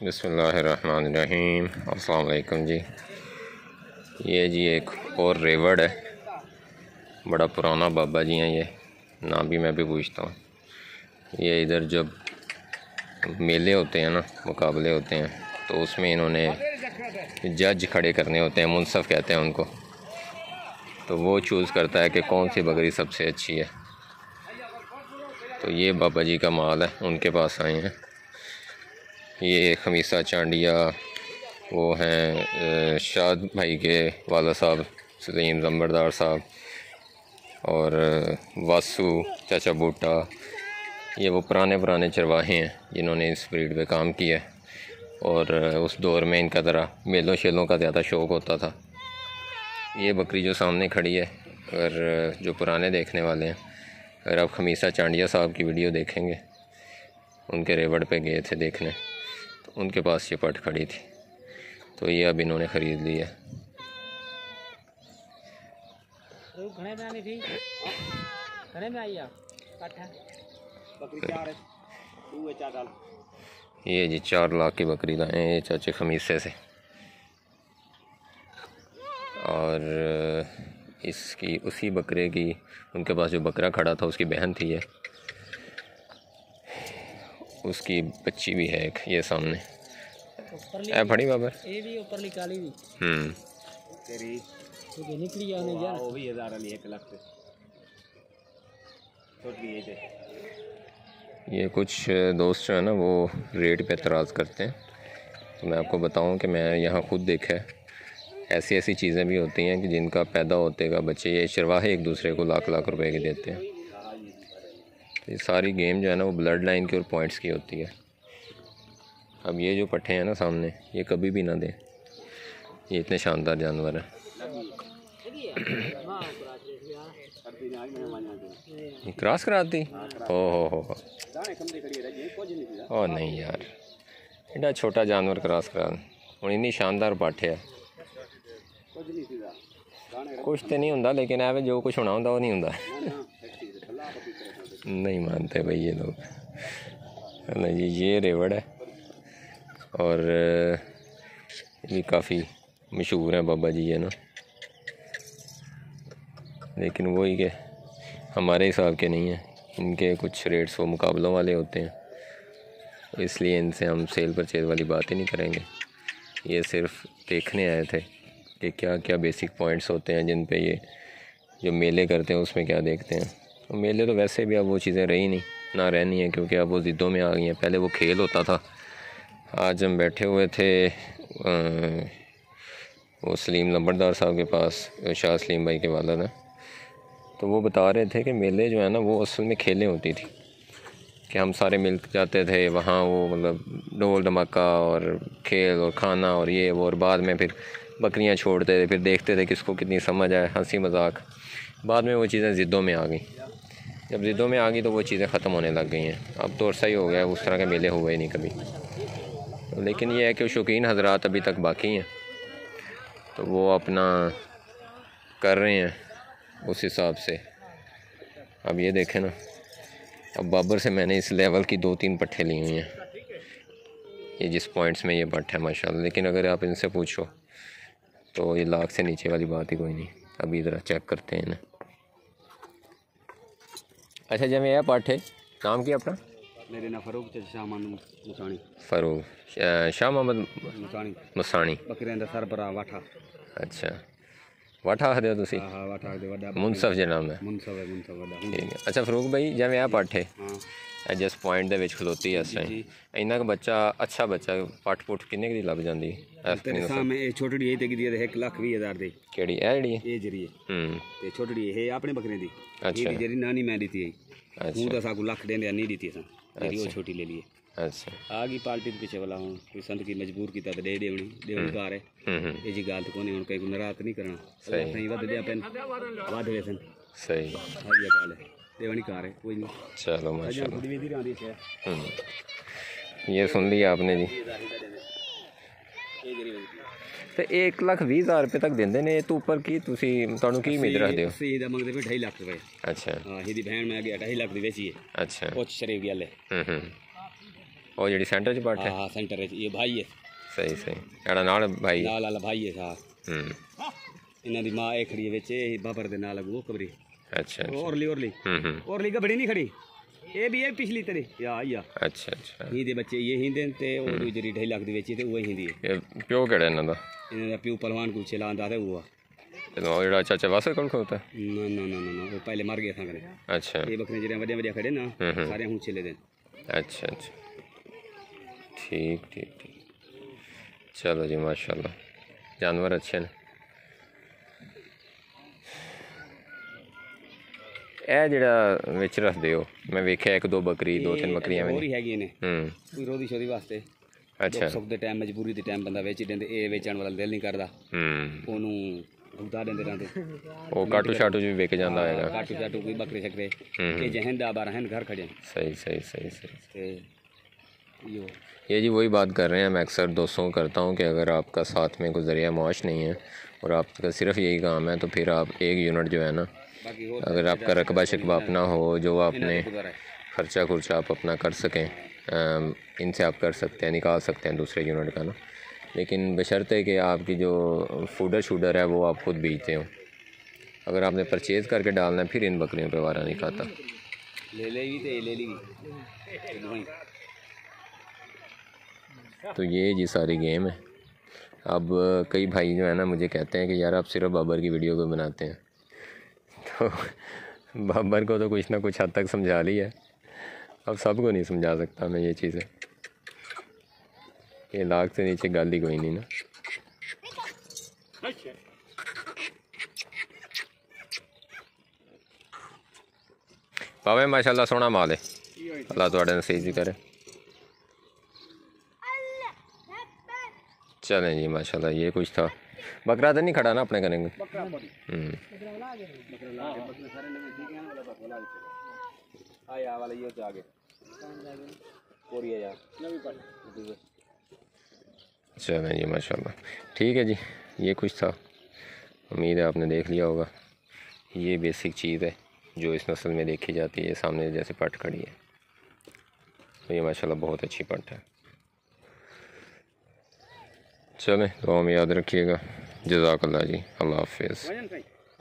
बिस्मिल्लाहिर्रहमानिर्रहीम। अस्सलाम वालेकुम जी। ये जी एक और रेवड़ है, बड़ा पुराना बाबा जी हैं। ये नाम भी मैं भी पूछता हूँ। ये इधर जब मेले होते हैं ना, मुकाबले होते हैं, तो उसमें इन्होंने जज खड़े करने होते हैं, मुनसफ़ कहते हैं उनको। तो वो चूज़ करता है कि कौन सी बकरी सबसे अच्छी है। तो ये बाबा जी का माल है, उनके पास आए हैं। ये खमीसा चांडिया वो हैं शाद भाई के वाला साहब सलीम लंबरदार साहब, और वासु चाचा बूटा। ये वो पुराने चरवाहे हैं जिन्होंने इस ब्रीड पे काम किया है। और उस दौर में इनका ज़रा मेलों शेलों का ज़्यादा शौक़ होता था। ये बकरी जो सामने खड़ी है, अगर जो पुराने देखने वाले हैं, अगर आप खमीसा चांडिया साहब की वीडियो देखेंगे, उनके रेवड़ पे गए थे देखने, तो उनके पास ये पट खड़ी थी। तो ये अब इन्होंने ख़रीद लिया। ये जी 4 लाख की बकरी लाए हैं ये चाचे खमीसे से। और इसकी उसी बकरे की, उनके पास जो बकरा खड़ा था उसकी बहन थी, ये उसकी बच्ची भी है एक, ये सामने है बड़ी बाबर। ये भी ऊपर निकाली भी तेरी तो निकली है नहीं यार, वो भी 1 लाख से छोड़ दिए थे। ये कुछ दोस्त जो है ना, वो रेट पे एतराज़ करते हैं। तो मैं आपको बताऊं कि मैं यहाँ खुद देखा है, ऐसी चीज़ें भी होती हैं कि जिनका पैदा होते का बच्चे, ये चरवाहे एक दूसरे को लाख रुपए के देते हैं। तो ये सारी गेम जो है ना, वो ब्लड लाइन की और पॉइंट्स की होती है। अब ये जो पट्ठे हैं ना सामने, ये कभी भी ना दें, ये इतने शानदार जानवर हैं। क्रॉस कराती हो ओ नहीं यार, एडा छोटा जानवर क्रॉस करा हूँ। इन्नी शानदार पाठे है, कुछ तो नहीं होंदा, लेकिन एवं जो कुछ होना होंदा वो नहीं होंदा। नहीं मानते भाई ये लोग। नहीं जी, ये रेवड़ है और ये काफ़ी मशहूर है बाबा जी, है ना। लेकिन वही के हमारे हिसाब के नहीं हैं, इनके कुछ रेट्स वो मुकाबलों वाले होते हैं, तो इसलिए इनसे हम सेल परचेज वाली बात ही नहीं करेंगे। ये सिर्फ देखने आए थे कि क्या क्या बेसिक पॉइंट्स होते हैं जिन पे ये जो मेले करते हैं उसमें क्या देखते हैं। तो मेले तो वैसे भी अब वो चीज़ें रही नहीं ना रहनी है, क्योंकि अब वो ज़िद्दों में आ गई हैं। पहले वो खेल होता था। आज हम बैठे हुए थे वो सलीम लंबरदार साहब के पास, शाह सलीम भाई के वाला ना, तो वो बता रहे थे कि मेले जो है ना, वो असल में खेलें होती थी कि हम सारे मिल जाते थे वहाँ, वो मतलब ढोल धमाका और खेल और खाना और ये वो, और बाद में फिर बकरियाँ छोड़ते थे, फिर देखते थे किसको कितनी समझ आए, हंसी मजाक। बाद में वो चीज़ें ज़िद्दों में आ गई। जब ज़िद्दों में आ गई तो वो चीज़ें ख़त्म होने लग गई हैं। अब तो सही हो गया, उस तरह के मेले हुए ही नहीं कभी। तो लेकिन ये है कि शौकीन हजरात अभी तक बाकी हैं, तो वो अपना कर रहे हैं उस हिसाब से। अब ये देखें ना, अब बाबर से मैंने इस लेवल की 2-3 पट्ठे ली हुई हैं, ये जिस पॉइंट्स में ये पट्ठे है माशाल्लाह। लेकिन अगर आप इनसे पूछो तो ये लाख से नीचे वाली बात ही कोई नहीं। अभी ज़रा चेक करते हैं ना। अच्छा जब ये पाठे नाम की अपना? मेरे नाम फ़रूक शाह मोहम्मद मुसानी। फ़रूक शाह मोहम्मद मुसानी। बकरियां दा सरबराह वाठा। अच्छा वाठा आखदे हो तुसी? हाँ वाठा आखदे, वड्डा मुनसफ जे नाम है। मुनसफ है, मुनसफ वड्डा। ठीक है। अच्छा फ़रूक भाई, जिवें आ पाठे हाँ जिस पॉइंट दे विच खलोती है इस टाइम, इन्ना का बच्चा अच्छा बच्चा पट पुट किन्ने दी लभ जांदी? तेरे सामने ये छोटी ये ते की दी 1,20,000 दी। केड़ी है जेड़ी? ये जरी ते छोटी है अपने बकरे दी। अच्छा ये जरी नानी मैं दी थी। अच्छा वो तो साकू लाख देंदे नहीं दी थी असा, जेडी वो छोटी ले लिए। अच्छा आ गई पार्टी के पीछे वाला हूँ, कोई संत की मजबूर की दे देवनी कार है। ये जी गाल तो कोनी हुन कई को नाराज नहीं करना। सही सही वध दे पेन वध वेसन सही हां ये गाल है, देवनी कार है कोई नहीं। चलो माशाल्लाह। थोड़ी विधि आंदी है। ये सुन लिया आपने जी। तो 1,20,000 रुपये तक देंदे ने, तो ऊपर की तुसी तुहानू की उम्मीद रखदे हो? सही दा मंगदे पे 2.5 लाख रुपए। अच्छा हां हिदी बहन मैं गया 2.5 लाख दी बेची है। अच्छा कुछ शरीफ गल है। ਉਹ ਜਿਹੜੀ ਸੈਂਟਰ 'ਚ ਪੱਠ ਹੈ हाँ सेंटर है ये भाई है ਸਹੀ ਸਹੀ ਜਿਹੜਾ ਨਾਲ ਭਾਈ लाल वाला भाई है हाँ ਹੂੰ इन्हों की माँ ये खड़ी है बिच बाबर दे नाल वो कबरी ਅੱਛਾ ਅੱਛਾ ओरली ओरली गबड़ी नहीं खड़ी ये भी है पिछली तेरे या ਅੱਛਾ ਅੱਛਾ ही दे बच्चे ये हिंदे ते वो दूसरी 2.5 लाख दी बेची ते वो हिंदी है ਇਹ ਪਿਓ ਕਿਹੜਾ ਇਹਨਾਂ ਦਾ इन्हों का प्यू पहलवान को छेला आंदा था वो ਜਦੋਂ ਉਹ ਜਿਹੜਾ ਚਾਚਾ ਵਾਸਰ ਕੋਲ ਖੋਤਾ ना ना ना ना वो पहले मर गया था कने ਅੱਛਾ ये बकरे जेड़े वड्डे वड्डे खड़े ना सारे हूं छेले दे अच्छा अच्छा ठीक ठीक ठीक चलो जी माशाल्लाह जानवर अच्छे ने ਇਹ ਜਿਹੜਾ ਵਿੱਚ ਰੱਖਦੇ ਹੋ ਮੈਂ ਵੇਖਿਆ 1 2 ਬੱਕਰੀ 2 3 ਬੱਕਰੀਆਂ और ਵੀ ही हैगी ने कोई रोदी शोदी वास्ते अच्छा सुख दे टाइम मजबूरी दे टाइम बंदा वेच देंदे ए वेचण वाला दिल नहीं करदा ओनू भुगता देंदे रहंदे ਉਹ ਕਾਟੂ ਸ਼ਾਟੂ 'ਚ ਵੀ ਵਿਕ ਜਾਂਦਾ ਹੋਏਗਾ काटू चाटू कोई बकरे शकरे के जहन दा 12 हैं घर खड़े सही सही सही सही ते यो ये जी वही बात कर रहे हैं मैं अक्सर दोस्तों को करता हूँ कि अगर आपका साथ में कोई ज़रिया मुआश नहीं है और आपका सिर्फ यही काम है तो फिर आप एक यूनिट जो है ना बाकी और अगर आपका रकबा शकबा अपना हो जो आपने खर्चा खुर्चा आप अपना कर सकें इनसे आप कर सकते हैं निकाल सकते हैं दूसरे यूनिट का ना लेकिन बशर्ते कि आपकी जो फूडर शूडर है वो आप खुद बीजते हो अगर आपने परचेज़ करके डालना है फिर इन बकरियों पे वारा नहीं खाता ले लेगी ते ले लेगी तो ये जी सारी गेम है अब कई भाई जो है ना मुझे कहते हैं कि यार आप सिर्फ बाबर की वीडियो को बनाते हैं तो बाबर को तो कुछ ना कुछ हद तक समझा लिया है अब सबको नहीं समझा सकता मैं ये चीज़ें ये लाख से नीचे गाली कोई नहीं ना पावे माशाल्लाह सोना माल है अल्लाह तुहाडे नसीब भी करे चलें जी माशाल्लाह ये कुछ था बकरा तो नहीं खड़ा ना अपने करेंगे आया वाला ये तो आगे कोरिया यार चलें जी माशाल्लाह ठीक है जी ये कुछ था उम्मीद है आपने देख लिया होगा ये बेसिक चीज़ है जो इस नस्ल में देखी जाती है सामने जैसे पट खड़ी है तो ये माशाल्लाह बहुत अच्छी पट है चलें दुआ में याद रखिएगा जज़ाकल्लाह जी अल्लाह हाफ़िज़